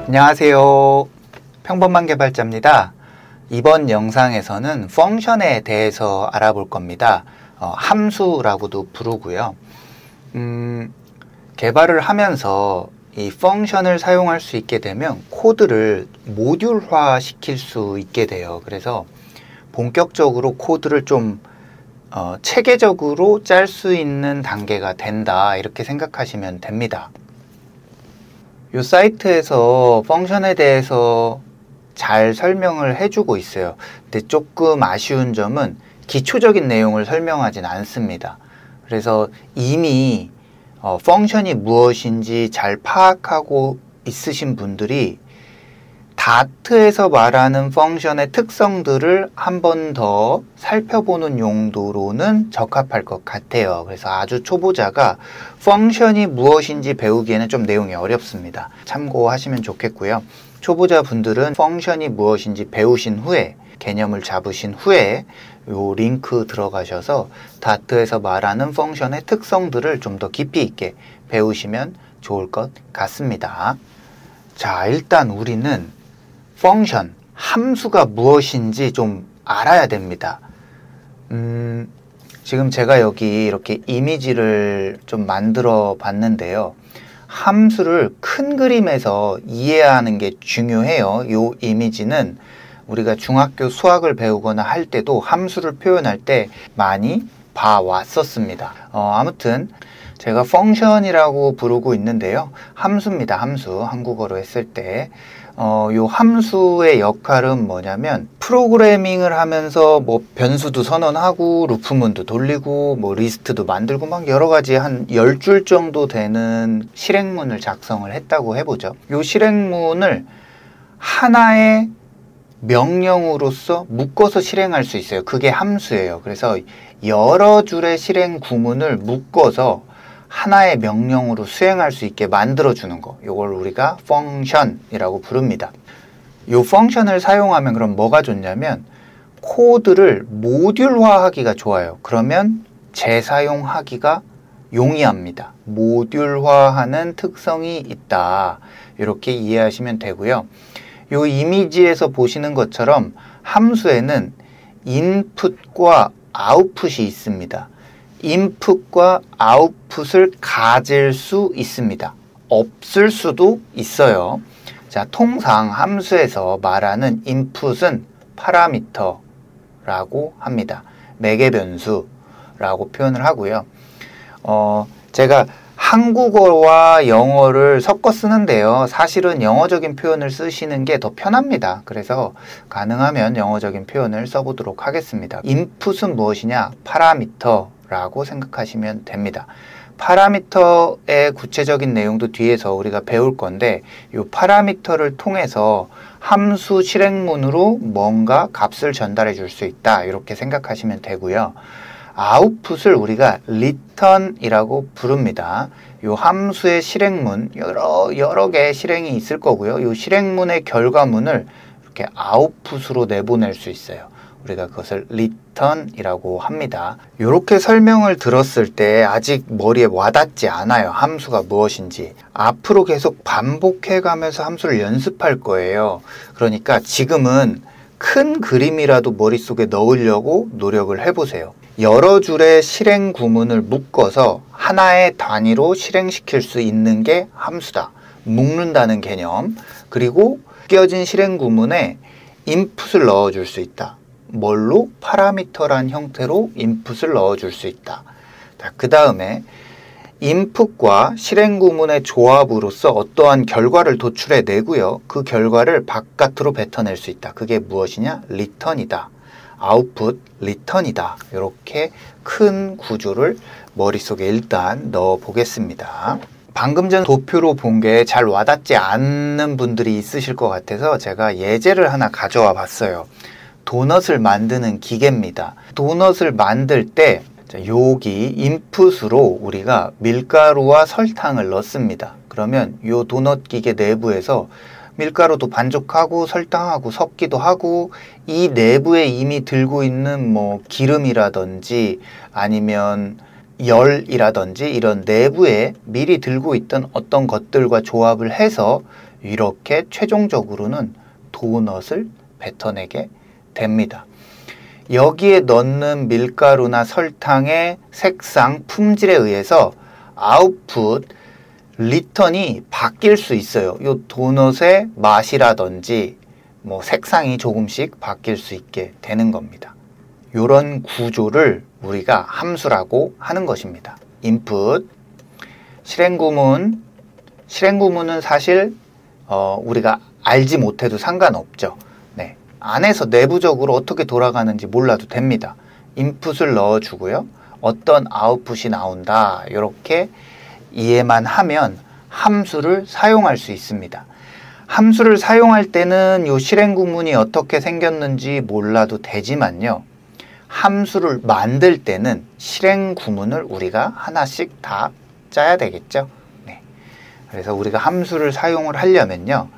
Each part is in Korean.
안녕하세요. 평범한 개발자입니다. 이번 영상에서는 펑션에 대해서 알아볼 겁니다. 함수라고도 부르고요. 개발을 하면서 이 펑션을 사용할 수 있게 되면 코드를 모듈화 시킬 수 있게 돼요. 그래서 본격적으로 코드를 좀 체계적으로 짤 수 있는 단계가 된다, 이렇게 생각하시면 됩니다. 이 사이트에서 펑션에 대해서 잘 설명을 해주고 있어요. 근데 조금 아쉬운 점은 기초적인 내용을 설명하진 않습니다. 그래서 이미 펑션이 무엇인지 잘 파악하고 있으신 분들이 다트에서 말하는 펑션의 특성들을 한 번 더 살펴보는 용도로는 적합할 것 같아요. 그래서 아주 초보자가 펑션이 무엇인지 배우기에는 좀 내용이 어렵습니다. 참고하시면 좋겠고요. 초보자분들은 펑션이 무엇인지 배우신 후에, 개념을 잡으신 후에 요 링크 들어가셔서 다트에서 말하는 펑션의 특성들을 좀 더 깊이 있게 배우시면 좋을 것 같습니다. 자, 일단 우리는 펑션, 함수가 무엇인지 좀 알아야 됩니다. 지금 제가 여기 이렇게 이미지를 좀 만들어 봤는데요. 함수를 큰 그림에서 이해하는 게 중요해요. 이 이미지는 우리가 중학교 수학을 배우거나 할 때도 함수를 표현할 때 많이 봐왔었습니다. 아무튼 제가 펑션이라고 부르고 있는데요. 함수입니다. 함수. 한국어로 했을 때. 요 함수의 역할은 뭐냐면, 프로그래밍을 하면서 뭐 변수도 선언하고 루프문도 돌리고 뭐 리스트도 만들고 막 여러 가지 한 10줄 정도 되는 실행문을 작성을 했다고 해보죠. 요 실행문을 하나의 명령으로서 묶어서 실행할 수 있어요. 그게 함수예요. 그래서 여러 줄의 실행 구문을 묶어서 하나의 명령으로 수행할 수 있게 만들어주는 거, 이걸 우리가 펑션이라고 부릅니다. 이 펑션을 사용하면 그럼 뭐가 좋냐면 코드를 모듈화하기가 좋아요. 그러면 재사용하기가 용이합니다. 모듈화하는 특성이 있다, 이렇게 이해하시면 되고요. 이 이미지에서 보시는 것처럼 함수에는 인풋과 아웃풋이 있습니다. 인풋과 아웃풋을 가질 수 있습니다. 없을 수도 있어요. 자, 통상 함수에서 말하는 인풋은 파라미터라고 합니다. 매개 변수라고 표현을 하고요. 제가 한국어와 영어를 섞어 쓰는데요. 사실은 영어적인 표현을 쓰시는 게 더 편합니다. 그래서 가능하면 영어적인 표현을 써보도록 하겠습니다. 인풋은 무엇이냐? 파라미터라고 생각하시면 됩니다. 파라미터의 구체적인 내용도 뒤에서 우리가 배울 건데, 이 파라미터를 통해서 함수 실행문으로 뭔가 값을 전달해 줄 수 있다, 이렇게 생각하시면 되고요. 아웃풋을 우리가 return이라고 부릅니다. 이 함수의 실행문, 여러 개의 실행이 있을 거고요. 이 실행문의 결과문을 이렇게 아웃풋으로 내보낼 수 있어요. 우리가 그것을 return이라고 합니다. 이렇게 설명을 들었을 때 아직 머리에 와닿지 않아요. 함수가 무엇인지. 앞으로 계속 반복해 가면서 함수를 연습할 거예요. 그러니까 지금은 큰 그림이라도 머릿속에 넣으려고 노력을 해보세요. 여러 줄의 실행 구문을 묶어서 하나의 단위로 실행시킬 수 있는 게 함수다. 묶는다는 개념. 그리고 묶여진 실행 구문에 인풋을 넣어줄 수 있다. 뭘로? 파라미터란 형태로 인풋을 넣어줄 수 있다. 그 다음에 인풋과 실행 구문의 조합으로서 어떠한 결과를 도출해 내고요. 그 결과를 바깥으로 뱉어낼 수 있다. 그게 무엇이냐? return이다. 아웃풋, return이다. 이렇게 큰 구조를 머릿속에 일단 넣어 보겠습니다. 방금 전 도표로 본 게 잘 와닿지 않는 분들이 있으실 것 같아서 제가 예제를 하나 가져와 봤어요. 도넛을 만드는 기계입니다. 도넛을 만들 때 여기 인풋으로 우리가 밀가루와 설탕을 넣습니다. 그러면 이 도넛 기계 내부에서 밀가루도 반죽하고 설탕하고 섞기도 하고, 이 내부에 이미 들고 있는 뭐 기름이라든지 아니면 열이라든지 이런 내부에 미리 들고 있던 어떤 것들과 조합을 해서 이렇게 최종적으로는 도넛을 뱉어내게 됩니다. 여기에 넣는 밀가루나 설탕의 색상, 품질에 의해서 아웃풋, 리턴이 바뀔 수 있어요. 이 도넛의 맛이라든지 뭐 색상이 조금씩 바뀔 수 있게 되는 겁니다. 이런 구조를 우리가 함수라고 하는 것입니다. input, 실행구문. 실행구문은 사실 우리가 알지 못해도 상관없죠. 네. 안에서 내부적으로 어떻게 돌아가는지 몰라도 됩니다. 인풋을 넣어주고요. 어떤 아웃풋이 나온다. 이렇게 이해만 하면 함수를 사용할 수 있습니다. 함수를 사용할 때는 이 실행구문이 어떻게 생겼는지 몰라도 되지만요. 함수를 만들 때는 실행구문을 우리가 하나씩 다 짜야 되겠죠. 네. 그래서 우리가 함수를 사용을 하려면요.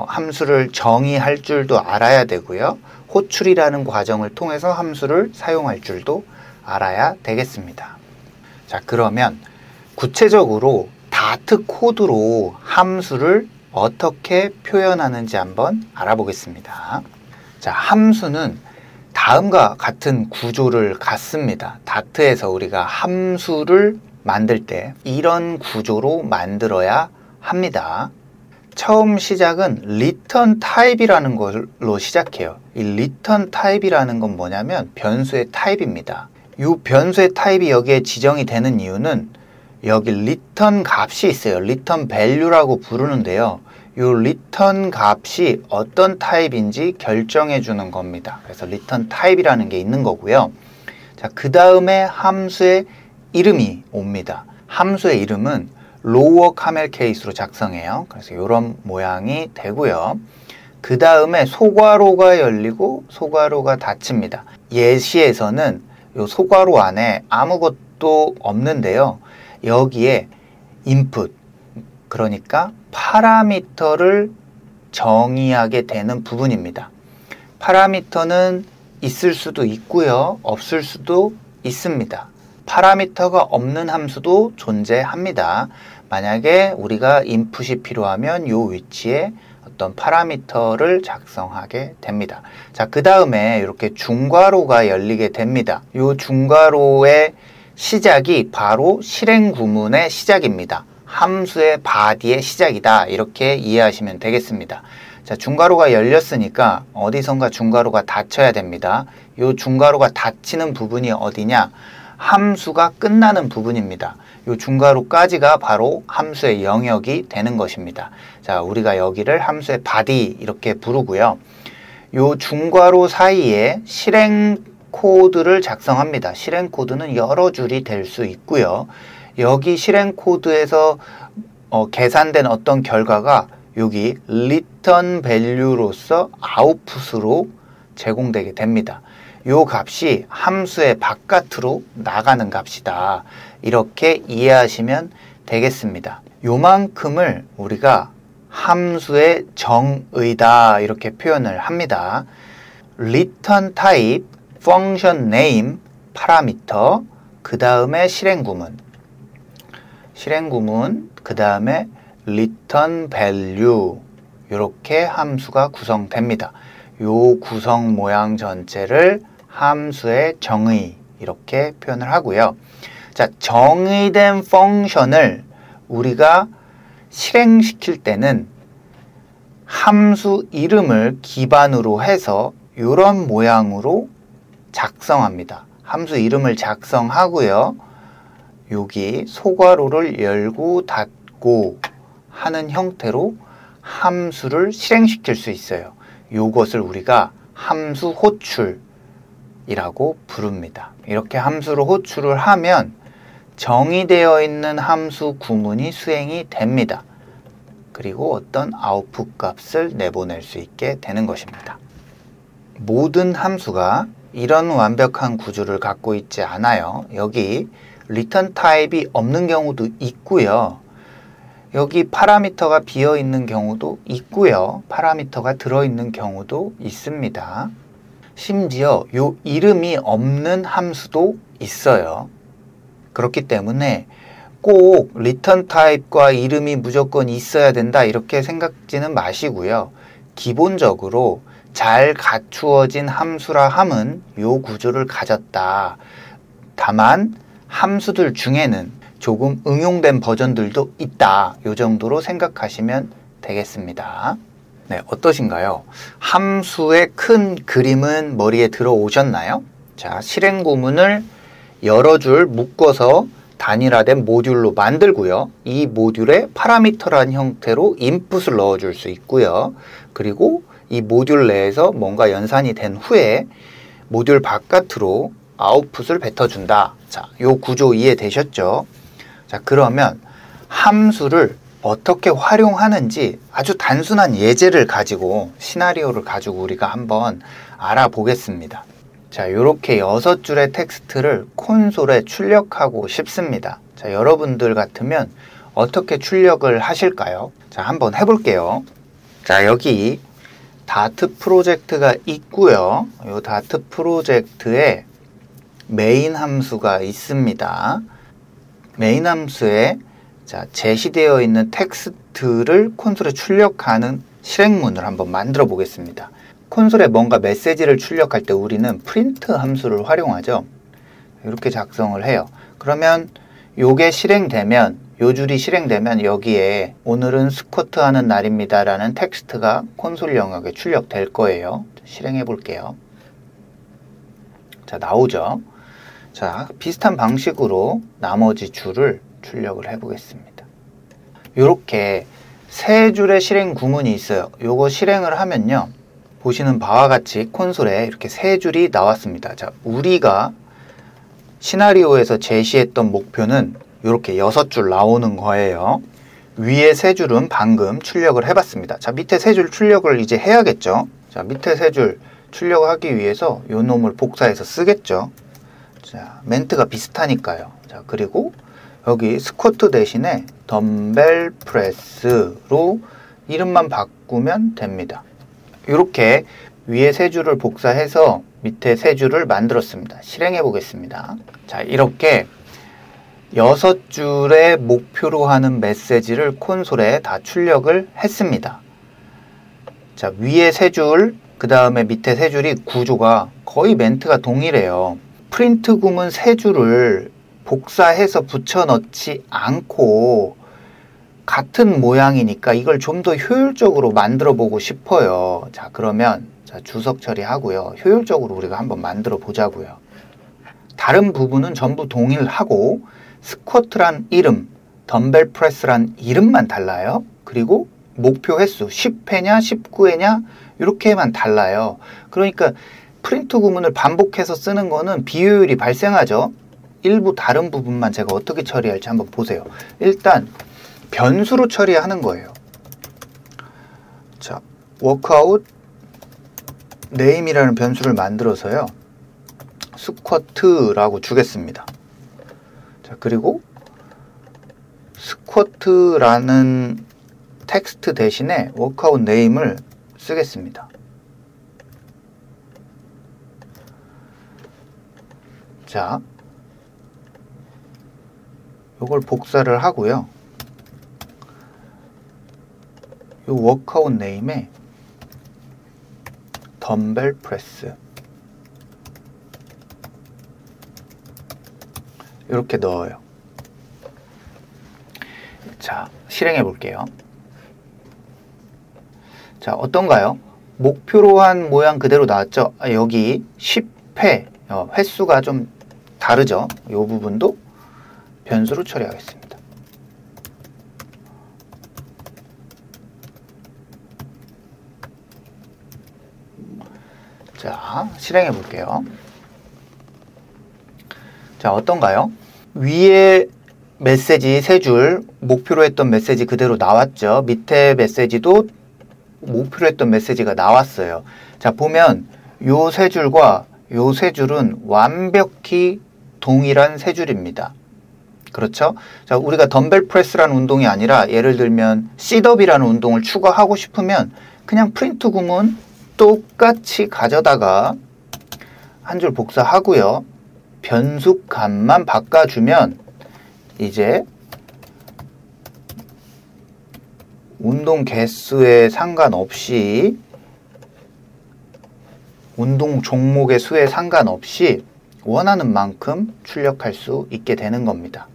함수를 정의할 줄도 알아야 되고요. 호출이라는 과정을 통해서 함수를 사용할 줄도 알아야 되겠습니다. 자, 그러면 구체적으로 다트 코드로 함수를 어떻게 표현하는지 한번 알아보겠습니다. 자, 함수는 다음과 같은 구조를 갖습니다. 다트에서 우리가 함수를 만들 때 이런 구조로 만들어야 합니다. 처음 시작은 return type이라는 걸로 시작해요. 이 return type이라는 건 뭐냐면 변수의 타입입니다. 이 변수의 타입이 여기에 지정이 되는 이유는 여기 return 값이 있어요. return value라고 부르는데요. 이 return 값이 어떤 타입인지 결정해 주는 겁니다. 그래서 return type이라는 게 있는 거고요. 자, 그 다음에 함수의 이름이 옵니다. 함수의 이름은 로워 카멜 케이스로 작성해요. 그래서 이런 모양이 되고요. 그 다음에 소괄호가 열리고 소괄호가 닫힙니다. 예시에서는 이 소괄호 안에 아무것도 없는데요. 여기에 input, 그러니까 파라미터를 정의하게 되는 부분입니다. 파라미터는 있을 수도 있고요. 없을 수도 있습니다. 파라미터가 없는 함수도 존재합니다. 만약에 우리가 인풋이 필요하면 이 위치에 어떤 파라미터를 작성하게 됩니다. 자, 그 다음에 이렇게 중괄호가 열리게 됩니다. 이 중괄호의 시작이 바로 실행구문의 시작입니다. 함수의 body의 시작이다. 이렇게 이해하시면 되겠습니다. 자, 중괄호가 열렸으니까 어디선가 중괄호가 닫혀야 됩니다. 이 중괄호가 닫히는 부분이 어디냐? 함수가 끝나는 부분입니다. 이 중괄호까지가 바로 함수의 영역이 되는 것입니다. 자, 우리가 여기를 함수의 body 이렇게 부르고요. 이 중괄호 사이에 실행 코드를 작성합니다. 실행 코드는 여러 줄이 될 수 있고요. 여기 실행 코드에서 계산된 어떤 결과가 여기 return value로서 아웃풋으로 제공되게 됩니다. 이 값이 함수의 바깥으로 나가는 값이다. 이렇게 이해하시면 되겠습니다. 요만큼을 우리가 함수의 정의다. 이렇게 표현을 합니다. return type, function name, 파라미터, 그 다음에 실행구문, 그 다음에 return value, 이렇게 함수가 구성됩니다. 요 구성 모양 전체를 함수의 정의 이렇게 표현을 하고요. 자, 정의된 펑션을 우리가 실행시킬 때는 함수 이름을 기반으로 해서 이런 모양으로 작성합니다. 함수 이름을 작성하고요. 여기 소괄호를 열고 닫고 하는 형태로 함수를 실행시킬 수 있어요. 이것을 우리가 함수 호출이라고 부릅니다. 이렇게 함수를 호출을 하면 정의되어 있는 함수 구문이 수행이 됩니다. 그리고 어떤 아웃풋 값을 내보낼 수 있게 되는 것입니다. 모든 함수가 이런 완벽한 구조를 갖고 있지 않아요. 여기 return 타입이 없는 경우도 있고요. 여기 파라미터가 비어 있는 경우도 있고요. 파라미터가 들어있는 경우도 있습니다. 심지어 이 이름이 없는 함수도 있어요. 그렇기 때문에 꼭 리턴 타입과 이름이 무조건 있어야 된다 이렇게 생각지는 마시고요. 기본적으로 잘 갖추어진 함수라 함은 요 구조를 가졌다. 다만 함수들 중에는 조금 응용된 버전들도 있다. 요 정도로 생각하시면 되겠습니다. 네, 어떠신가요? 함수의 큰 그림은 머리에 들어오셨나요? 자, 실행 구문을 여러 줄 묶어서 단일화된 모듈로 만들고요. 이 모듈에 파라미터라는 형태로 인풋을 넣어줄 수 있고요. 그리고 이 모듈 내에서 뭔가 연산이 된 후에 모듈 바깥으로 아웃풋을 뱉어준다. 자, 요 구조 이해되셨죠? 자, 그러면 함수를 어떻게 활용하는지 아주 단순한 예제를 가지고 시나리오를 가지고 우리가 한번 알아보겠습니다. 자, 이렇게 6줄의 텍스트를 콘솔에 출력하고 싶습니다. 자, 여러분들 같으면 어떻게 출력을 하실까요? 자, 한번 해볼게요. 자, 여기 다트 프로젝트가 있고요. 이 다트 프로젝트에 메인 함수가 있습니다. 메인 함수에 자, 제시되어 있는 텍스트를 콘솔에 출력하는 실행문을 한번 만들어 보겠습니다. 콘솔에 뭔가 메시지를 출력할 때 우리는 프린트 함수를 활용하죠. 이렇게 작성을 해요. 그러면 요게 실행되면, 요 줄이 실행되면 여기에 오늘은 스쿼트 하는 날입니다 라는 텍스트가 콘솔 영역에 출력될 거예요. 실행해 볼게요. 자, 나오죠. 자, 비슷한 방식으로 나머지 줄을 출력을 해 보겠습니다. 이렇게 세 줄의 실행 구문이 있어요. 요거 실행을 하면요, 보시는 바와 같이 콘솔에 이렇게 세 줄이 나왔습니다. 자, 우리가 시나리오에서 제시했던 목표는 이렇게 6줄 나오는 거예요. 위에 세 줄은 방금 출력을 해봤습니다. 자, 밑에 세 줄 출력을 이제 해야겠죠. 자, 밑에 세 줄 출력을 하기 위해서 요 놈을 복사해서 쓰겠죠. 자, 멘트가 비슷하니까요. 자, 그리고 여기 스쿼트 대신에 덤벨 프레스로 이름만 바꾸면 됩니다. 이렇게 위에 세 줄을 복사해서 밑에 세 줄을 만들었습니다. 실행해 보겠습니다. 자, 이렇게 6줄의 목표로 하는 메시지를 콘솔에 다 출력을 했습니다. 자, 위에 세 줄, 그 다음에 밑에 세 줄이 구조가 거의 멘트가 동일해요. 프린트 구문 세 줄을 복사해서 붙여 넣지 않고 같은 모양이니까 이걸 좀 더 효율적으로 만들어 보고 싶어요. 자, 그러면 자, 주석 처리하고요. 효율적으로 우리가 한번 만들어 보자고요. 다른 부분은 전부 동일하고 스쿼트란 이름, 덤벨 프레스란 이름만 달라요. 그리고 목표 횟수 10회냐 19회냐 이렇게만 달라요. 그러니까 프린트 구문을 반복해서 쓰는 거는 비효율이 발생하죠. 일부 다른 부분만 제가 어떻게 처리할지 한번 보세요. 일단 변수로 처리하는 거예요. 자, workout name이라는 변수를 만들어서요, 스쿼트라고 주겠습니다. 자, 그리고 스쿼트라는 텍스트 대신에 workout name을 쓰겠습니다. 자, 요걸 복사를 하고요. 요 workout name에 덤벨 프레스 이렇게 넣어요. 자, 실행해 볼게요. 자, 어떤가요? 목표로 한 모양 그대로 나왔죠? 아, 여기 10회 횟수가 좀 다르죠? 이 부분도 변수로 처리하겠습니다. 자, 실행해 볼게요. 자, 어떤가요? 위에 메시지 세 줄, 목표로 했던 메시지 그대로 나왔죠? 밑에 메시지도 목표로 했던 메시지가 나왔어요. 자, 보면 요 세 줄과 요 세 줄은 완벽히 동일한 세 줄입니다. 그렇죠? 자, 우리가 덤벨 프레스라는 운동이 아니라 예를 들면 셋업이라는 운동을 추가하고 싶으면 그냥 프린트 구문 똑같이 가져다가 한 줄 복사하고요. 변수 값만 바꿔주면 이제 운동 개수에 상관없이, 운동 종목의 수에 상관없이 원하는 만큼 출력할 수 있게 되는 겁니다.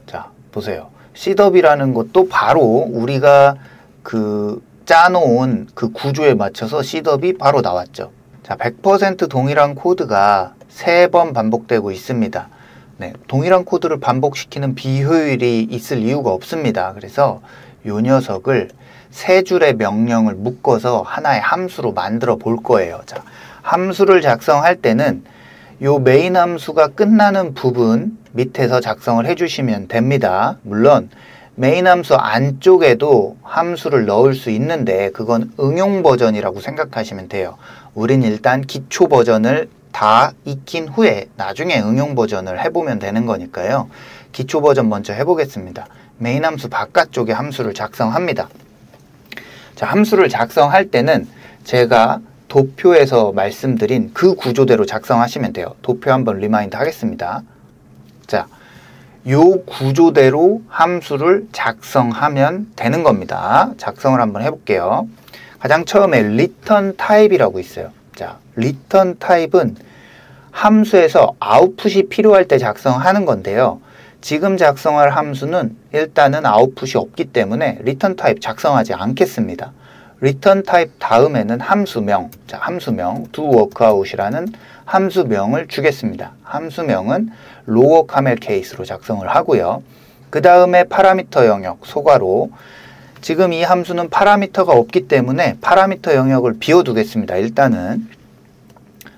자, 보세요. 셋업이라는 것도 바로 우리가 짜놓은 그 구조에 맞춰서 셋업이 바로 나왔죠. 자, 100% 동일한 코드가 3번 반복되고 있습니다. 네, 동일한 코드를 반복시키는 비효율이 있을 이유가 없습니다. 그래서 이 녀석을 3줄의 명령을 묶어서 하나의 함수로 만들어 볼 거예요. 자, 함수를 작성할 때는 이 메인 함수가 끝나는 부분 밑에서 작성을 해주시면 됩니다. 물론 메인 함수 안쪽에도 함수를 넣을 수 있는데 그건 응용 버전이라고 생각하시면 돼요. 우린 일단 기초 버전을 다 익힌 후에 나중에 응용 버전을 해보면 되는 거니까요. 기초 버전 먼저 해보겠습니다. 메인 함수 바깥쪽에 함수를 작성합니다. 자, 함수를 작성할 때는 제가 도표에서 말씀드린 그 구조대로 작성하시면 돼요. 도표 한번 리마인드 하겠습니다. 자, 요 구조대로 함수를 작성하면 되는 겁니다. 작성을 한번 해볼게요. 가장 처음에 return type이라고 있어요. 자, return type은 함수에서 아웃풋이 필요할 때 작성하는 건데요. 지금 작성할 함수는 일단은 아웃풋이 없기 때문에 return type 작성하지 않겠습니다. return type 다음에는 함수명, 자, 함수명 doWorkout이라는 함수명을 주겠습니다. 함수명은 로어 카멜 케이스로 작성을 하고요. 그 다음에 파라미터 영역 소괄호, 지금 이 함수는 파라미터가 없기 때문에 파라미터 영역을 비워두겠습니다. 일단은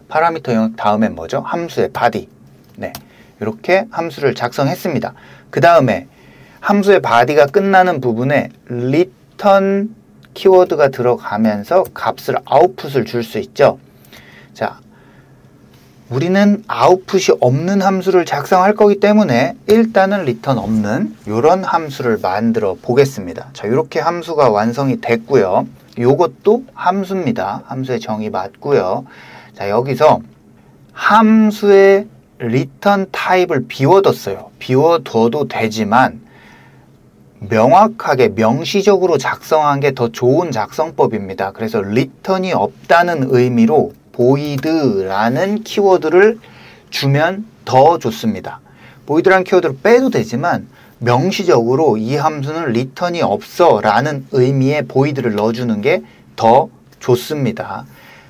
파라미터 영역 다음엔 뭐죠? 함수의 body. 네, 이렇게 함수를 작성했습니다. 그 다음에 함수의 body가 끝나는 부분에 return 키워드가 들어가면서 값을 아웃풋을 줄 수 있죠. 자, 우리는 아웃풋이 없는 함수를 작성할 거기 때문에 일단은 return 없는 이런 함수를 만들어 보겠습니다. 자, 이렇게 함수가 완성이 됐고요. 이것도 함수입니다. 함수의 정의 맞고요. 자, 여기서 함수의 return 타입을 비워뒀어요. 비워둬도 되지만 명확하게 명시적으로 작성한 게 더 좋은 작성법입니다. 그래서 return이 없다는 의미로 void라는 키워드를 주면 더 좋습니다. void라는 키워드를 빼도 되지만 명시적으로 이 함수는 return이 없어 라는 의미의 void를 넣어주는 게 더 좋습니다.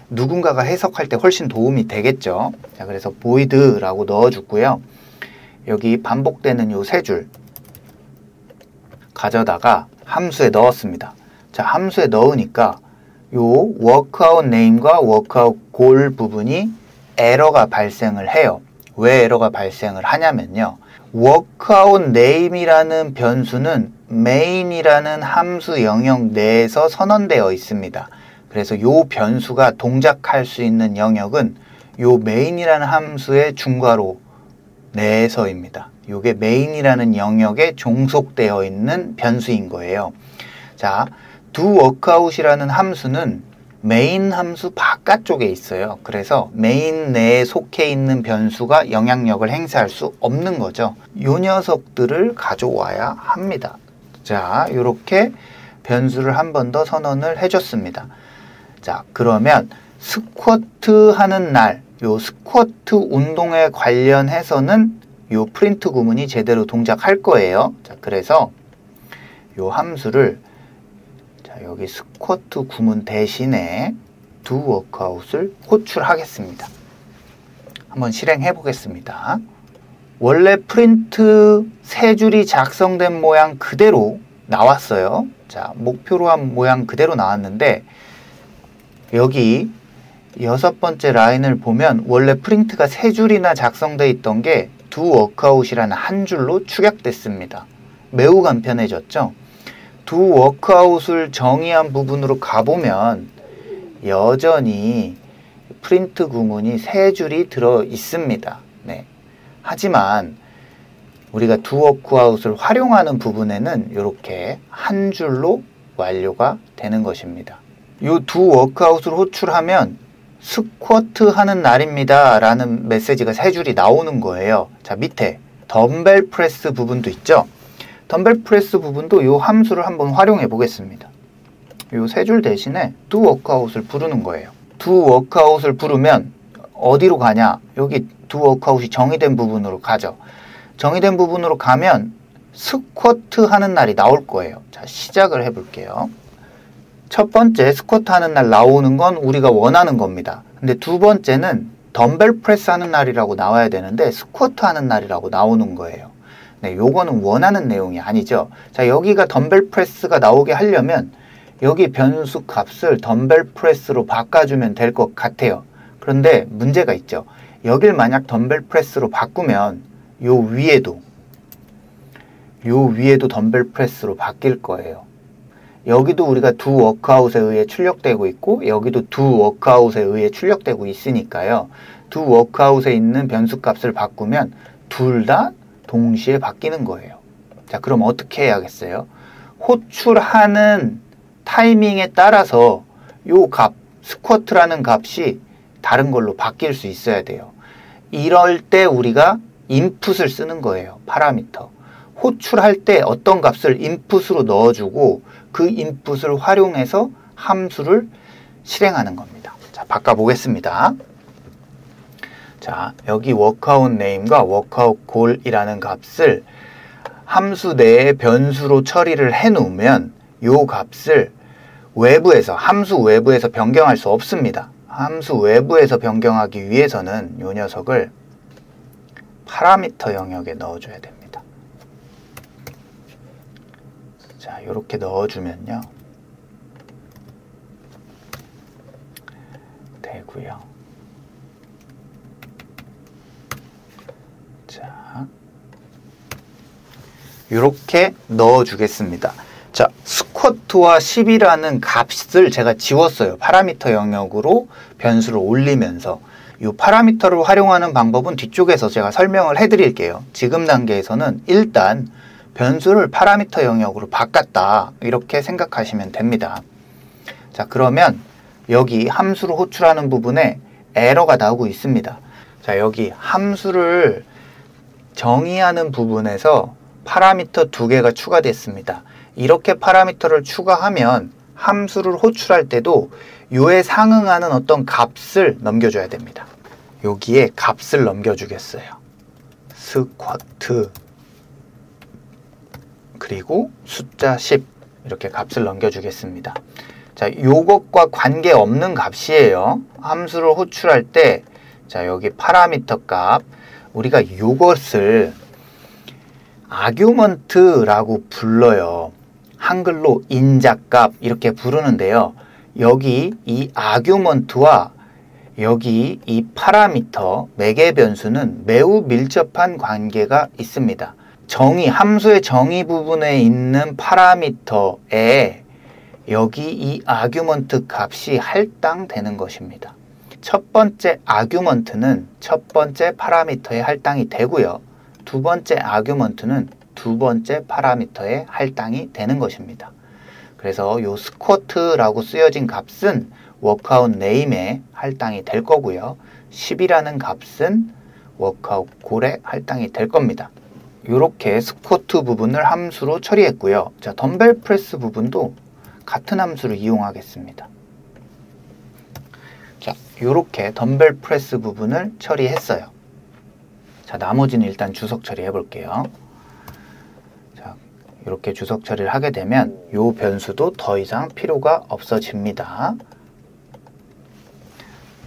누군가가 해석할 때 훨씬 도움이 되겠죠. 자, 그래서 void라고 넣어주고요. 여기 반복되는 요 3줄 가져다가 함수에 넣었습니다. 자, 함수에 넣으니까 요 workout name과 workout goal 부분이 에러가 발생을 해요. 왜 에러가 발생을 하냐면요. workout name이라는 변수는 main이라는 함수 영역 내에서 선언되어 있습니다. 그래서 요 변수가 동작할 수 있는 영역은 요 main이라는 함수의 중괄호 내에서입니다. 요게 main이라는 영역에 종속되어 있는 변수인 거예요. 자, doWorkout이라는 함수는 main 함수 바깥쪽에 있어요. 그래서 main 내에 속해 있는 변수가 영향력을 행사할 수 없는 거죠. 요 녀석들을 가져와야 합니다. 자, 요렇게 변수를 한 번 더 선언을 해줬습니다. 자, 그러면 스쿼트 하는 날, 요 스쿼트 운동에 관련해서는 요 프린트 구문이 제대로 동작할 거예요. 자, 그래서 요 함수를, 자, 여기 스쿼트 구문 대신에 doWorkout을 호출하겠습니다. 한번 실행해 보겠습니다. 원래 프린트 3줄이 작성된 모양 그대로 나왔어요. 자, 목표로 한 모양 그대로 나왔는데 여기 6번째 라인을 보면 원래 프린트가 3줄이나 작성되어 있던 게 doWorkout이라는 한 줄로 축약됐습니다. 매우 간편해졌죠? doWorkout을 정의한 부분으로 가보면 여전히 프린트 구문이 3줄이 들어 있습니다. 네. 하지만 우리가 doWorkout을 활용하는 부분에는 이렇게 한 줄로 완료가 되는 것입니다. 이 doWorkout을 호출하면 스쿼트 하는 날입니다 라는 메시지가 3줄이 나오는 거예요. 자, 밑에 덤벨 프레스 부분도 있죠. 덤벨 프레스 부분도 이 함수를 한번 활용해 보겠습니다. 이 3줄 대신에 do workout을 부르는 거예요. do workout을 부르면 어디로 가냐? 여기 do workout이 정의된 부분으로 가죠. 정의된 부분으로 가면 스쿼트 하는 날이 나올 거예요. 자, 시작을 해볼게요. 첫 번째 스쿼트 하는 날 나오는 건 우리가 원하는 겁니다. 근데 두 번째는 덤벨 프레스 하는 날이라고 나와야 되는데 스쿼트 하는 날이라고 나오는 거예요. 네, 요거는 원하는 내용이 아니죠. 자, 여기가 덤벨 프레스가 나오게 하려면 여기 변수 값을 덤벨 프레스로 바꿔주면 될 것 같아요. 그런데 문제가 있죠. 여길 만약 덤벨 프레스로 바꾸면 요 위에도 덤벨 프레스로 바뀔 거예요. 여기도 우리가 do workout에 의해 출력되고 있고 여기도 do workout에 의해 출력되고 있으니까요. do workout에 있는 변수 값을 바꾸면 둘 다 동시에 바뀌는 거예요. 자, 그럼 어떻게 해야겠어요? 호출하는 타이밍에 따라서 요 값, 스쿼트라는 값이 다른 걸로 바뀔 수 있어야 돼요. 이럴 때 우리가 인풋을 쓰는 거예요. 파라미터. 호출할 때 어떤 값을 인풋으로 넣어주고 그 인풋을 활용해서 함수를 실행하는 겁니다. 자, 바꿔보겠습니다. 자, 여기 workout name과 workout goal이라는 값을 함수 내에 변수로 처리를 해 놓으면 요 값을 외부에서, 함수 외부에서 변경할 수 없습니다. 함수 외부에서 변경하기 위해서는 요 녀석을 파라미터 영역에 넣어줘야 됩니다. 자, 이렇게 넣어주면요. 되고요. 자, 이렇게 넣어주겠습니다. 자, 스쿼트와 10이라는 값을 제가 지웠어요. 파라미터 영역으로 변수를 올리면서. 이 파라미터를 활용하는 방법은 뒤쪽에서 제가 설명을 해드릴게요. 지금 단계에서는 일단 변수를 파라미터 영역으로 바꿨다, 이렇게 생각하시면 됩니다. 자, 그러면 여기 함수를 호출하는 부분에 에러가 나오고 있습니다. 자, 여기 함수를 정의하는 부분에서 파라미터 2개가 추가됐습니다. 이렇게 파라미터를 추가하면 함수를 호출할 때도 요에 상응하는 어떤 값을 넘겨줘야 됩니다. 여기에 값을 넘겨주겠어요. 스쿼트 그리고 숫자 10 이렇게 값을 넘겨주겠습니다. 자, 요것과 관계없는 값이에요. 함수를 호출할 때 자, 여기 파라미터 값 우리가 요것을 아규먼트라고 불러요. 한글로 인자값 이렇게 부르는데요. 여기 이 아규먼트와 여기 이 파라미터 매개 변수는 매우 밀접한 관계가 있습니다. 정의, 함수의 정의 부분에 있는 파라미터에 여기 이 아규먼트 값이 할당되는 것입니다. 첫 번째 아규먼트는 첫 번째 파라미터에 할당이 되고요. 두 번째 아규먼트는 두 번째 파라미터에 할당이 되는 것입니다. 그래서 요 스쿼트라고 쓰여진 값은 workout name에 할당이 될 거고요. 10이라는 값은 workout goal에 할당이 될 겁니다. 이렇게 스쿼트 부분을 함수로 처리했고요. 자, 덤벨 프레스 부분도 같은 함수를 이용하겠습니다. 자, 이렇게 덤벨 프레스 부분을 처리했어요. 자, 나머지는 일단 주석 처리해 볼게요. 자, 이렇게 주석 처리를 하게 되면 이 변수도 더 이상 필요가 없어집니다.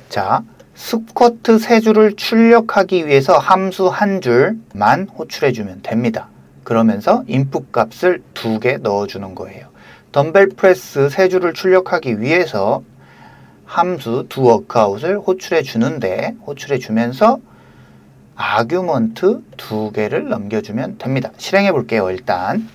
자, 스쿼트 3줄을 출력하기 위해서 함수 1줄만 호출해주면 됩니다. 그러면서 인풋 값을 2개 넣어주는 거예요. 덤벨 프레스 3줄을 출력하기 위해서 함수 do workout을 호출해주는데 호출해주면서 아규먼트 2개를 넘겨주면 됩니다. 실행해 볼게요. 일단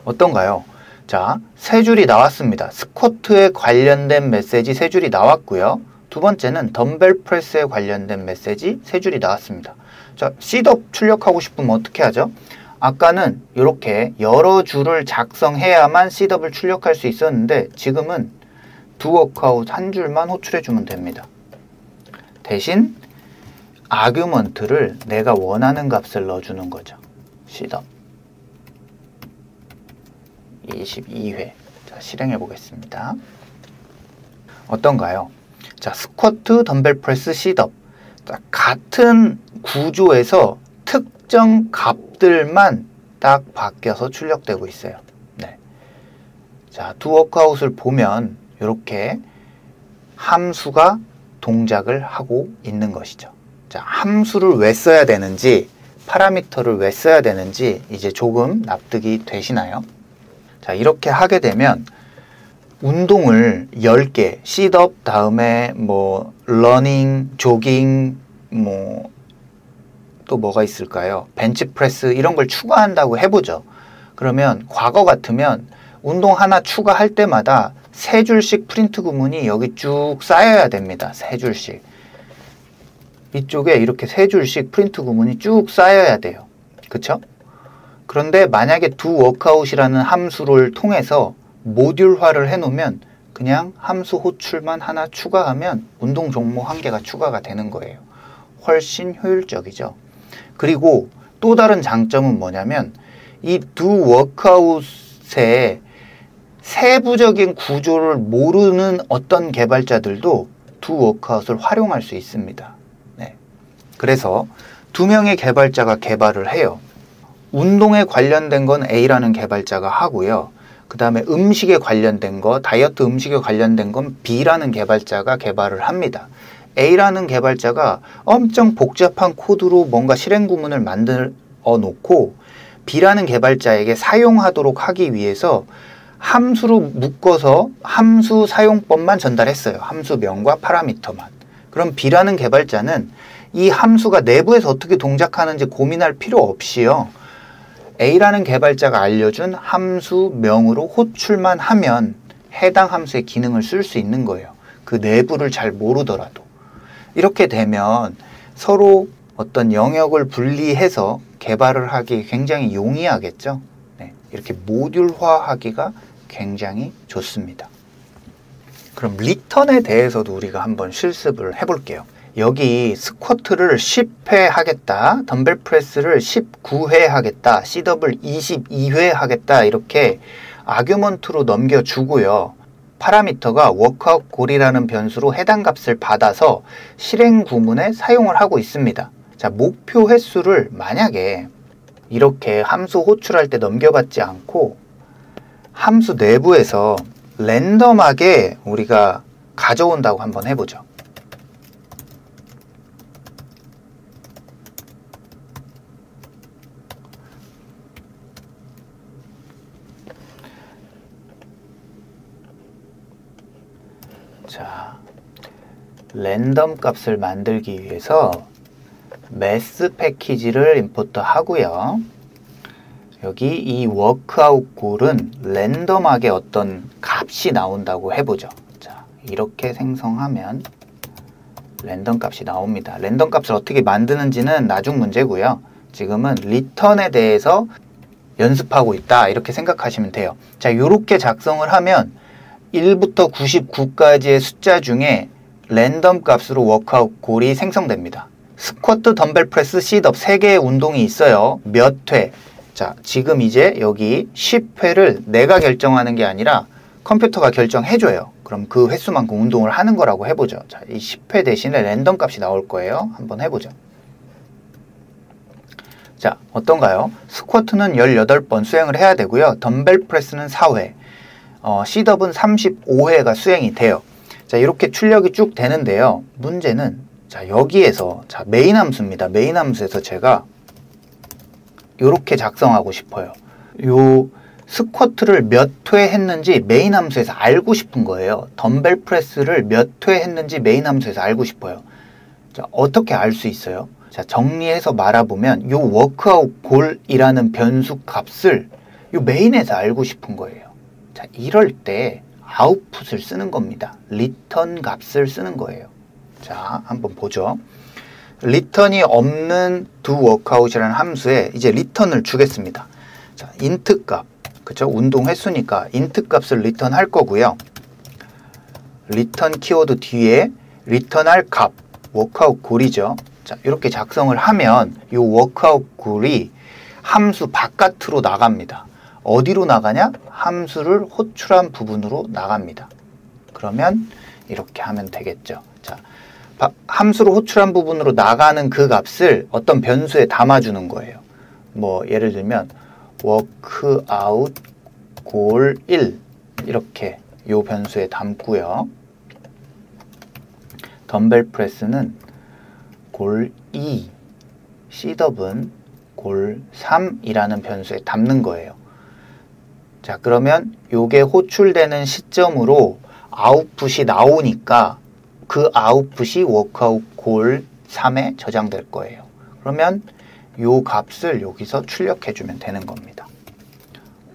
어떤가요? 자, 3줄이 나왔습니다. 스쿼트에 관련된 메시지 3줄이 나왔고요. 두 번째는 덤벨 프레스에 관련된 메시지 3줄이 나왔습니다. 자, 셋업 출력하고 싶으면 어떻게 하죠? 아까는 이렇게 여러 줄을 작성해야만 셋업을 출력할 수 있었는데 지금은 두 워크아웃 한 줄만 호출해 주면 됩니다. 대신 아규먼트를 내가 원하는 값을 넣어주는 거죠. 시덥 22회. 자, 실행해 보겠습니다. 어떤가요? 자, 스쿼트, 덤벨 프레스, 시덥. 자, 같은 구조에서 특정 값들만 딱 바뀌어서 출력되고 있어요. 네. 자, 두 워크아웃을 보면 이렇게 함수가 동작을 하고 있는 것이죠. 자, 함수를 왜 써야 되는지, 파라미터를 왜 써야 되는지 이제 조금 납득이 되시나요? 자, 이렇게 하게 되면 운동을 10개, 시덥 다음에 뭐 러닝, 조깅, 뭐 또 뭐가 있을까요? 벤치프레스 이런 걸 추가한다고 해보죠. 그러면 과거 같으면 운동 하나 추가할 때마다 3줄씩 프린트 구문이 여기 쭉 쌓여야 됩니다. 3줄씩. 이쪽에 이렇게 3줄씩 프린트 구문이 쭉 쌓여야 돼요. 그쵸? 그런데 만약에 두 워크아웃이라는 함수를 통해서 모듈화를 해놓으면 그냥 함수 호출만 하나 추가하면 운동 종목 1개가 추가가 되는 거예요. 훨씬 효율적이죠. 그리고 또 다른 장점은 뭐냐면 이 두 워크아웃의 세부적인 구조를 모르는 어떤 개발자들도 두 워크아웃을 활용할 수 있습니다. 네. 그래서 2명의 개발자가 개발을 해요. 운동에 관련된 건 A라는 개발자가 하고요. 그 다음에 음식에 관련된 거, 다이어트 음식에 관련된 건 B라는 개발자가 개발을 합니다. A라는 개발자가 엄청 복잡한 코드로 뭔가 실행 구문을 만들어 놓고 B라는 개발자에게 사용하도록 하기 위해서 함수로 묶어서 함수 사용법만 전달했어요. 함수명과 파라미터만. 그럼 B라는 개발자는 이 함수가 내부에서 어떻게 동작하는지 고민할 필요 없이요. A라는 개발자가 알려준 함수명으로 호출만 하면 해당 함수의 기능을 쓸 수 있는 거예요. 그 내부를 잘 모르더라도. 이렇게 되면 서로 어떤 영역을 분리해서 개발을 하기 굉장히 용이하겠죠. 네, 이렇게 모듈화하기가 굉장히 좋습니다. 그럼 리턴에 대해서도 우리가 한번 실습을 해볼게요. 여기 스쿼트를 10회 하겠다, 덤벨 프레스를 19회 하겠다, 시덥을 22회 하겠다 이렇게 아규먼트로 넘겨주고요. 파라미터가 워크아웃 골이라는 변수로 해당 값을 받아서 실행 구문에 사용을 하고 있습니다. 자, 목표 횟수를 만약에 이렇게 함수 호출할 때 넘겨받지 않고 함수 내부에서 랜덤하게 우리가 가져온다고 한번 해보죠. 자, 랜덤 값을 만들기 위해서 매스 패키지를 임포트 하고요. 여기 이 워크아웃 골은 랜덤하게 어떤 값이 나온다고 해보죠. 자, 이렇게 생성하면 랜덤 값이 나옵니다. 랜덤 값을 어떻게 만드는지는 나중 문제고요. 지금은 리턴에 대해서 연습하고 있다 이렇게 생각하시면 돼요. 자, 이렇게 작성을 하면 1부터 99까지의 숫자 중에 랜덤 값으로 워크아웃 골이 생성됩니다. 스쿼트, 덤벨 프레스, 시덥 3개의 운동이 있어요. 몇 회? 자, 지금 이제 여기 10회를 내가 결정하는 게 아니라 컴퓨터가 결정해줘요. 그럼 그 횟수만큼 운동을 하는 거라고 해보죠. 자, 이 10회 대신에 랜덤 값이 나올 거예요. 한번 해보죠. 자, 어떤가요? 스쿼트는 18번 수행을 해야 되고요. 덤벨 프레스는 4회, 시덥은 35회가 수행이 돼요. 자, 이렇게 출력이 쭉 되는데요. 문제는 자, 여기에서 자, 메인 함수입니다. 메인 함수에서 제가 이렇게 작성하고 싶어요. 요 스쿼트를 몇 회 했는지 메인 함수에서 알고 싶은 거예요. 덤벨 프레스를 몇 회 했는지 메인 함수에서 알고 싶어요. 자, 어떻게 알 수 있어요? 자, 정리해서 말아보면 요 워크아웃 골이라는 변수 값을 요 메인에서 알고 싶은 거예요. 자, 이럴 때 아웃풋을 쓰는 겁니다. 리턴 값을 쓰는 거예요. 자, 한번 보죠. 리턴이 없는 두 워크아웃이라는 함수에 이제 리턴을 주겠습니다. 자, 인트 값, 그쵸? 운동 횟수니까 인트 값을 리턴할 거고요. 리턴 키워드 뒤에 리턴할 값, 워크아웃 골이죠. 자, 이렇게 작성을 하면 이 워크아웃 골이 함수 바깥으로 나갑니다. 어디로 나가냐? 함수를 호출한 부분으로 나갑니다. 그러면 이렇게 하면 되겠죠. 자, 함수를 호출한 부분으로 나가는 그 값을 어떤 변수에 담아주는 거예요. 뭐 예를 들면 workout 골 1 이렇게 요 변수에 담고요. 덤벨 프레스는 골 2, 셋업은 골 3이라는 변수에 담는 거예요. 자, 그러면 요게 호출되는 시점으로 아웃풋이 나오니까 그 아웃풋이 워크아웃 골 3에 저장될 거예요. 그러면 요 값을 여기서 출력해 주면 되는 겁니다.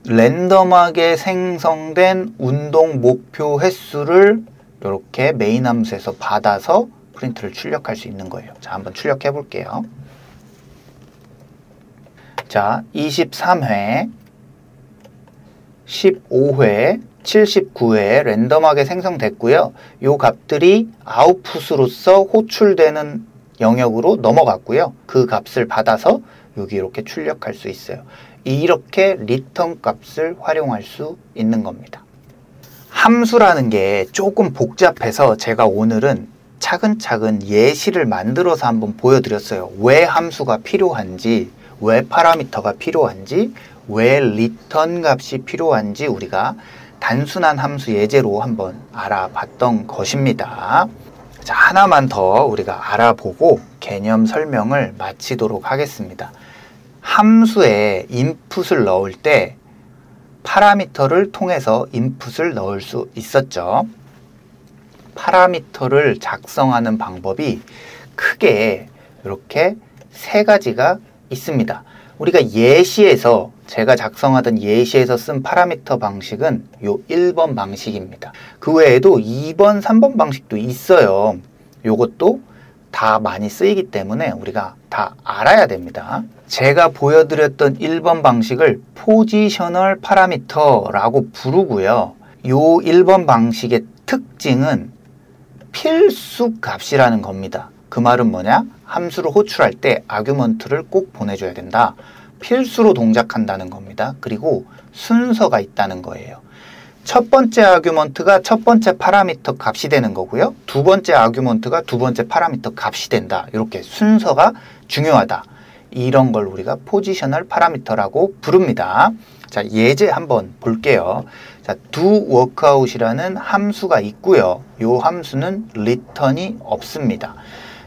랜덤하게 생성된 운동 목표 횟수를 이렇게 메인 함수에서 받아서 프린트를 출력할 수 있는 거예요. 자, 한번 출력해 볼게요. 자, 23회, 15회, 79회 랜덤하게 생성됐고요. 요 값들이 아웃풋으로서 호출되는 영역으로 넘어갔고요. 그 값을 받아서 여기 이렇게 출력할 수 있어요. 이렇게 리턴 값을 활용할 수 있는 겁니다. 함수라는 게 조금 복잡해서 제가 오늘은 차근차근 예시를 만들어서 한번 보여드렸어요. 왜 함수가 필요한지, 왜 파라미터가 필요한지, 왜 리턴 값이 필요한지 우리가 단순한 함수 예제로 한번 알아봤던 것입니다. 자, 하나만 더 우리가 알아보고 개념 설명을 마치도록 하겠습니다. 함수에 인풋을 넣을 때 파라미터를 통해서 인풋을 넣을 수 있었죠. 파라미터를 작성하는 방법이 크게 이렇게 세 가지가 있습니다. 우리가 예시에서 제가 작성하던 예시에서 쓴 파라미터 방식은 요 1번 방식입니다. 그 외에도 2번, 3번 방식도 있어요. 요것도 다 많이 쓰이기 때문에 우리가 다 알아야 됩니다. 제가 보여드렸던 1번 방식을 포지셔널 파라미터라고 부르고요. 요 1번 방식의 특징은 필수 값이라는 겁니다. 그 말은 뭐냐? 함수를 호출할 때 아규먼트를 꼭 보내줘야 된다. 필수로 동작한다는 겁니다. 그리고 순서가 있다는 거예요. 첫 번째 아규먼트가 첫 번째 파라미터 값이 되는 거고요. 두 번째 아규먼트가 두 번째 파라미터 값이 된다. 이렇게 순서가 중요하다. 이런 걸 우리가 포지셔널 파라미터라고 부릅니다. 자, 예제 한번 볼게요. 자, do workout이라는 함수가 있고요. 이 함수는 return이 없습니다.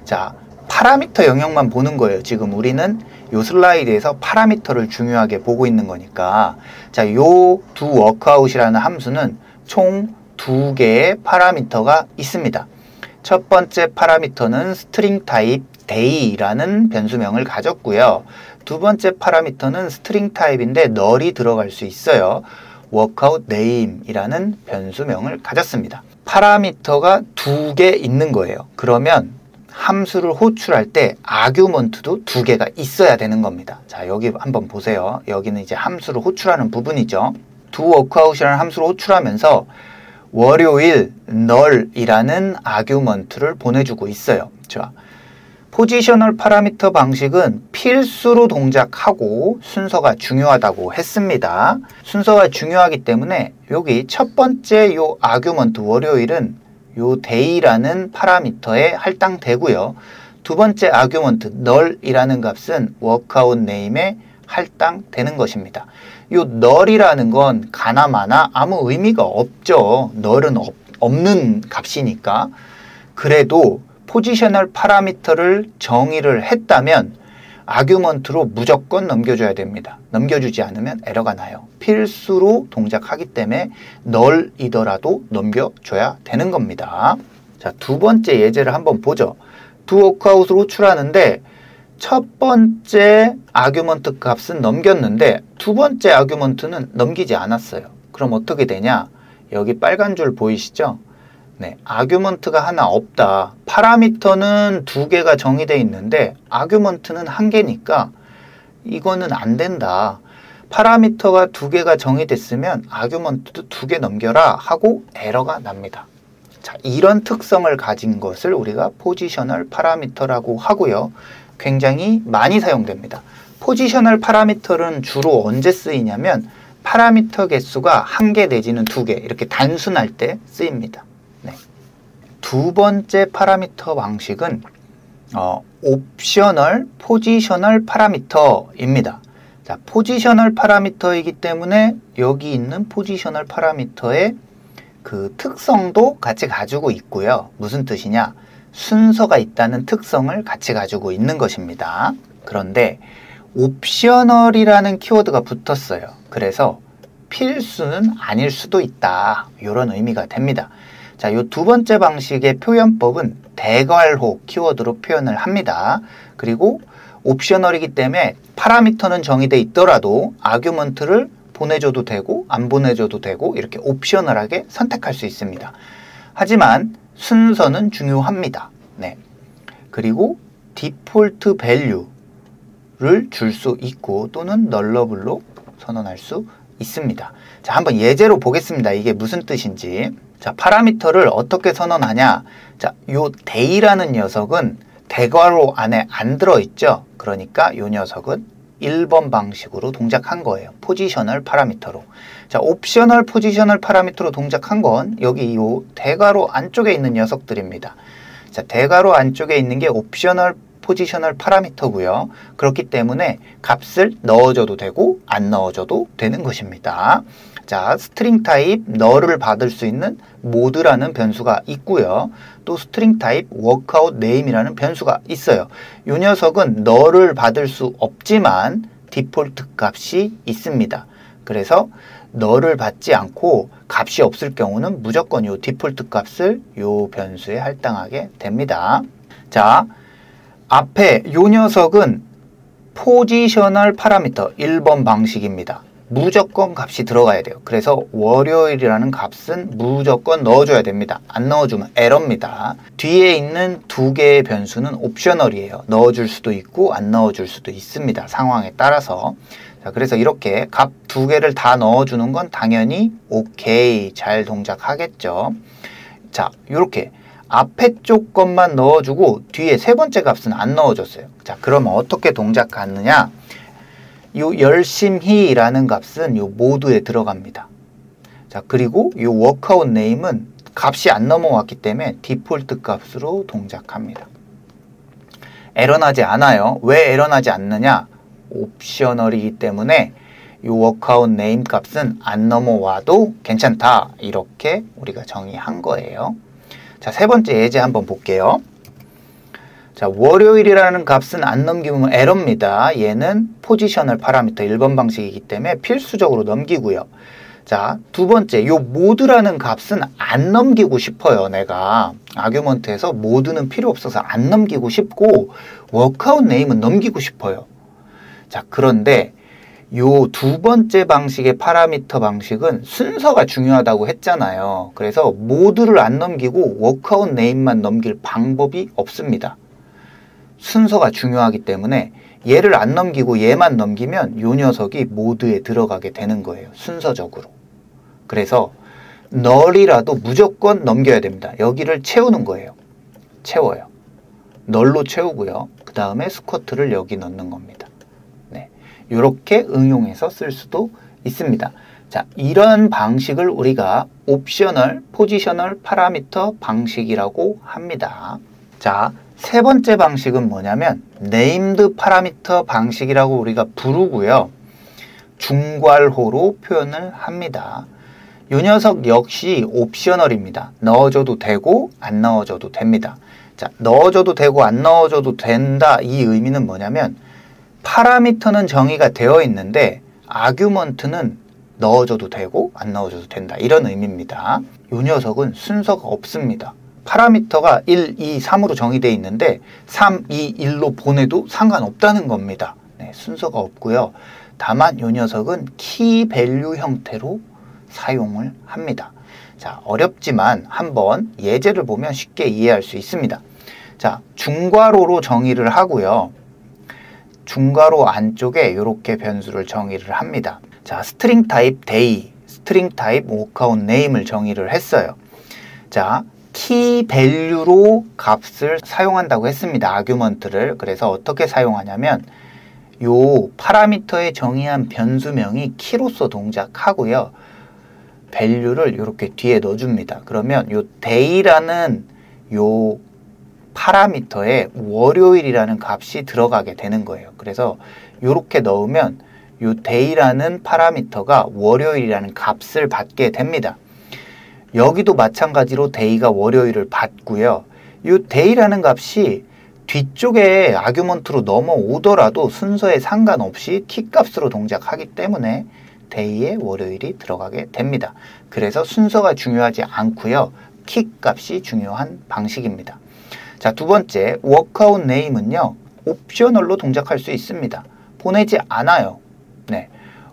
자, 파라미터 영역만 보는 거예요. 지금 우리는 이 슬라이드에서 파라미터를 중요하게 보고 있는 거니까. 자, 요 do workout이라는 함수는 총 2개의 파라미터가 있습니다. 첫 번째 파라미터는 스트링 타입 day라는 변수명을 가졌고요. 두 번째 파라미터는 스트링 타입인데 널이 들어갈 수 있어요. workout name이라는 변수명을 가졌습니다. 파라미터가 2개 있는 거예요. 그러면 함수를 호출할 때 아규먼트도 2개가 있어야 되는 겁니다. 자, 여기 한번 보세요. 여기는 이제 함수를 호출하는 부분이죠. do workout이라는 함수를 호출하면서 월요일 널이라는 아규먼트를 보내주고 있어요. 자, 포지셔널 파라미터 방식은 필수로 동작하고 순서가 중요하다고 했습니다. 순서가 중요하기 때문에 여기 첫 번째 요 아규먼트 월요일은 요 day라는 파라미터에 할당되고요. 두 번째 아규먼트 null이라는 값은 workout name에 할당되는 것입니다. 요 null이라는 건 가나마나 아무 의미가 없죠. null은 없는 값이니까. 그래도 포지셔널 파라미터를 정의를 했다면 아규먼트로 무조건 넘겨줘야 됩니다. 넘겨주지 않으면 에러가 나요. 필수로 동작하기 때문에 널이더라도 넘겨줘야 되는 겁니다. 자, 두 번째 예제를 한번 보죠. do workout을 호출하는데 첫 번째 아규먼트 값은 넘겼는데 두 번째 아규먼트는 넘기지 않았어요. 그럼 어떻게 되냐? 여기 빨간 줄 보이시죠? 네, 아규먼트가 하나 없다. 파라미터는 2개가 정의되어 있는데 아규먼트는 1개니까 이거는 안 된다. 파라미터가 2개가 정의됐으면 아규먼트도 2개 넘겨라 하고 에러가 납니다. 자, 이런 특성을 가진 것을 우리가 포지셔널 파라미터라고 하고요. 굉장히 많이 사용됩니다. 포지셔널 파라미터는 주로 언제 쓰이냐면 파라미터 개수가 1개 내지는 2개 이렇게 단순할 때 쓰입니다. 네. 두 번째 파라미터 방식은 옵셔널 포지셔널 파라미터입니다. 자, 포지셔널 파라미터이기 때문에 여기 있는 포지셔널 파라미터의 그 특성도 같이 가지고 있고요. 무슨 뜻이냐? 순서가 있다는 특성을 같이 가지고 있는 것입니다. 그런데 옵셔널이라는 키워드가 붙었어요. 그래서 필수는 아닐 수도 있다. 이런 의미가 됩니다. 자, 이 두 번째 방식의 표현법은 대괄호 키워드로 표현을 합니다. 그리고 옵셔널이기 때문에 파라미터는 정의되어 있더라도 아규먼트를 보내줘도 되고 안 보내줘도 되고 이렇게 옵셔널하게 선택할 수 있습니다. 하지만 순서는 중요합니다. 네. 그리고 디폴트 밸류를 줄 수 있고 또는 널러블로 선언할 수 있습니다. 자, 한번 예제로 보겠습니다. 이게 무슨 뜻인지. 자, 파라미터를 어떻게 선언하냐? 자, 요 day라는 녀석은 대괄호 안에 안 들어있죠? 그러니까 요 녀석은 1번 방식으로 동작한 거예요. 포지셔널 파라미터로. 자, 옵셔널 포지셔널 파라미터로 동작한 건 여기 요 대괄호 안쪽에 있는 녀석들입니다. 자, 대괄호 안쪽에 있는 게 옵셔널 포지셔널 파라미터고요. 그렇기 때문에 값을 넣어줘도 되고 안 넣어줘도 되는 것입니다. 자, 스트링 타입 널을 받을 수 있는 모드라는 변수가 있고요. 또 스트링 타입 워크아웃 네임이라는 변수가 있어요. 이 녀석은 널을 받을 수 없지만 디폴트 값이 있습니다. 그래서 널을 받지 않고 값이 없을 경우는 무조건 이 디폴트 값을 이 변수에 할당하게 됩니다. 자, 앞에 이 녀석은 포지셔널 파라미터 1번 방식입니다. 무조건 값이 들어가야 돼요. 그래서 월요일이라는 값은 무조건 넣어줘야 됩니다. 안 넣어주면 에러입니다. 뒤에 있는 두 개의 변수는 옵셔널이에요. 넣어줄 수도 있고 안 넣어줄 수도 있습니다. 상황에 따라서. 자, 그래서 이렇게 값 두 개를 다 넣어주는 건 당연히 오케이, 잘 동작하겠죠. 자, 이렇게 앞에 쪽 것만 넣어주고 뒤에 세 번째 값은 안 넣어줬어요. 자, 그러면 어떻게 동작하느냐? 요 열심히라는 값은 요 모드에 들어갑니다. 자, 그리고 요 워크아웃 네임은 값이 안 넘어왔기 때문에 디폴트 값으로 동작합니다. 에러나지 않아요. 왜 에러나지 않느냐? 옵셔널이기 때문에 요 워크아웃 네임 값은 안 넘어와도 괜찮다. 이렇게 우리가 정의한 거예요. 자, 세 번째 예제 한번 볼게요. 자, 월요일이라는 값은 안 넘기면 에러입니다. 얘는 포지셔널 파라미터 1번 방식이기 때문에 필수적으로 넘기고요. 자, 두 번째, 요 모드라는 값은 안 넘기고 싶어요. 내가 아규먼트에서 모드는 필요 없어서 안 넘기고 싶고 워크아웃 네임은 넘기고 싶어요. 자, 그런데 요 두 번째 방식의 파라미터 방식은 순서가 중요하다고 했잖아요. 그래서 모드를 안 넘기고 워크아웃 네임만 넘길 방법이 없습니다. 순서가 중요하기 때문에 얘를 안 넘기고 얘만 넘기면 요 녀석이 모드에 들어가게 되는 거예요. 순서적으로. 그래서 널이라도 무조건 넘겨야 됩니다. 여기를 채우는 거예요. 채워요. 널로 채우고요. 그 다음에 스쿼트를 여기 넣는 겁니다. 네, 이렇게 응용해서 쓸 수도 있습니다. 자, 이런 방식을 우리가 옵셔널 포지셔널 파라미터 방식이라고 합니다. 자, 세 번째 방식은 뭐냐면 네임드 파라미터 방식이라고 우리가 부르고요. 중괄호로 표현을 합니다. 이 녀석 역시 옵셔널입니다. 넣어줘도 되고 안 넣어줘도 됩니다. 자, 넣어줘도 되고 안 넣어줘도 된다. 이 의미는 뭐냐면 파라미터는 정의가 되어 있는데 아규먼트는 넣어줘도 되고 안 넣어줘도 된다. 이런 의미입니다. 이 녀석은 순서가 없습니다. 파라미터가 1, 2, 3으로 정의되어 있는데 3, 2, 1로 보내도 상관없다는 겁니다. 네, 순서가 없고요. 다만 이 녀석은 키 밸류 형태로 사용을 합니다. 자, 어렵지만 한번 예제를 보면 쉽게 이해할 수 있습니다. 자, 중괄호로 정의를 하고요. 중괄호 안쪽에 이렇게 변수를 정의를 합니다. 자, 스트링 타입 day, 스트링 타입 워크아웃 네임을 정의를 했어요. 자, 키 밸류로 값을 사용한다고 했습니다. 아규먼트를. 그래서 어떻게 사용하냐면 요 파라미터에 정의한 변수명이 키로서 동작하고요. 밸류를 이렇게 뒤에 넣어줍니다. 그러면 요 day라는 요 파라미터에 월요일이라는 값이 들어가게 되는 거예요. 그래서 이렇게 넣으면 요 day라는 파라미터가 월요일이라는 값을 받게 됩니다. 여기도 마찬가지로 day가 월요일을 받고요. 요 day라는 값이 뒤쪽에 아규먼트로 넘어오더라도 순서에 상관없이 키 값으로 동작하기 때문에 day에 월요일이 들어가게 됩니다. 그래서 순서가 중요하지 않고요. 키 값이 중요한 방식입니다. 자, 두 번째, workout name은요. 옵셔널로 동작할 수 있습니다. 보내지 않아요. 네,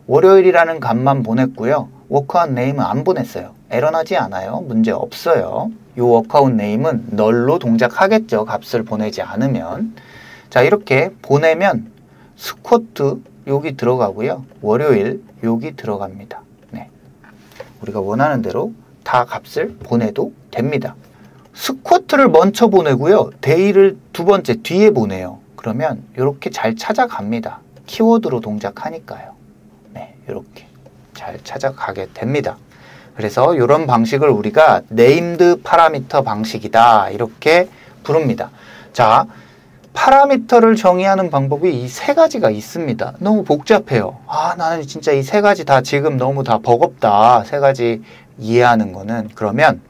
월요일이라는 값만 보냈고요. workout name은 안 보냈어요. 에러나지 않아요. 문제 없어요. 이 workout name은 널로 동작하겠죠. 값을 보내지 않으면. 자, 이렇게 보내면 스쿼트 여기 들어가고요. 월요일 여기 들어갑니다. 네, 우리가 원하는 대로 다 값을 보내도 됩니다. 스쿼트를 먼저 보내고요. day를 두 번째 뒤에 보내요. 그러면 이렇게 잘 찾아갑니다. 키워드로 동작하니까요. 네, 이렇게 잘 찾아가게 됩니다. 그래서 이런 방식을 우리가 네임드 파라미터 방식이다 이렇게 부릅니다. 자, 파라미터를 정의하는 방법이 이 세 가지가 있습니다. 너무 복잡해요. 아, 나는 진짜 이 세 가지 다 지금 너무 다 버겁다. 세 가지 이해하는 거는. 그러면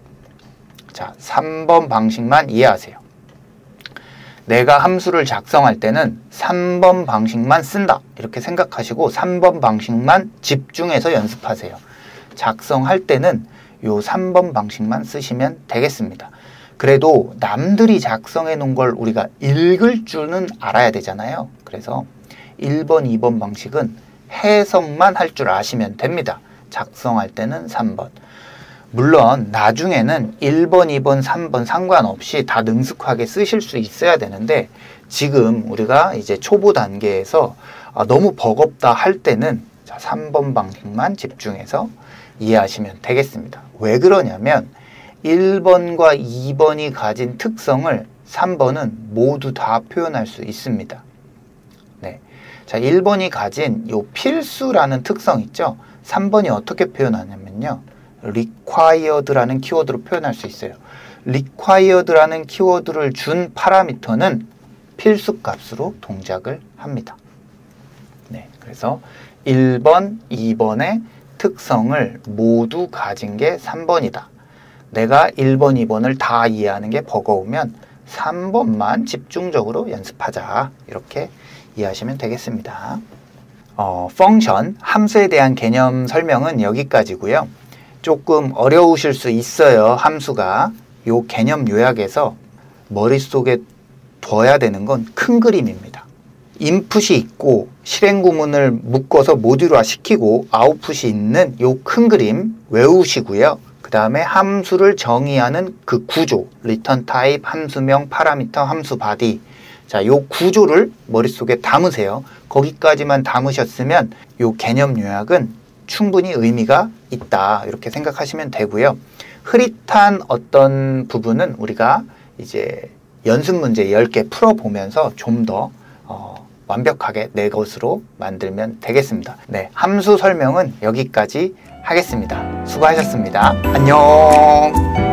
자, 3번 방식만 이해하세요. 내가 함수를 작성할 때는 3번 방식만 쓴다. 이렇게 생각하시고 3번 방식만 집중해서 연습하세요. 작성할 때는 요 3번 방식만 쓰시면 되겠습니다. 그래도 남들이 작성해 놓은 걸 우리가 읽을 줄은 알아야 되잖아요. 그래서 1번, 2번 방식은 해석만 할 줄 아시면 됩니다. 작성할 때는 3번. 물론 나중에는 1번, 2번, 3번 상관없이 다 능숙하게 쓰실 수 있어야 되는데 지금 우리가 이제 초보 단계에서 너무 버겁다 할 때는 3번 방식만 집중해서 이해하시면 되겠습니다. 왜 그러냐면 1번과 2번이 가진 특성을 3번은 모두 다 표현할 수 있습니다. 네. 자, 1번이 가진 요 필수라는 특성 있죠? 3번이 어떻게 표현하냐면요. required라는 키워드로 표현할 수 있어요. required라는 키워드를 준 파라미터는 필수 값으로 동작을 합니다. 네. 그래서 1번, 2번의 특성을 모두 가진 게 3번이다. 내가 1번, 2번을 다 이해하는 게 버거우면 3번만 집중적으로 연습하자. 이렇게 이해하시면 되겠습니다. 펑션, 함수에 대한 개념 설명은 여기까지고요. 조금 어려우실 수 있어요. 함수가. 요 개념 요약에서 머릿속에 둬야 되는 건 큰 그림입니다. 인풋이 있고 실행 구문을 묶어서 모듈화 시키고 아웃풋이 있는 요 큰 그림 외우시고요. 그 다음에 함수를 정의하는 그 구조, return type, 함수명, 파라미터, 함수 바디. 자, 요 구조를 머릿속에 담으세요. 거기까지만 담으셨으면 요 개념 요약은 충분히 의미가 있다. 이렇게 생각하시면 되고요. 흐릿한 어떤 부분은 우리가 이제 연습 문제 10개 풀어보면서 좀 더 완벽하게 내 것으로 만들면 되겠습니다. 네, 함수 설명은 여기까지 하겠습니다. 수고하셨습니다. 안녕.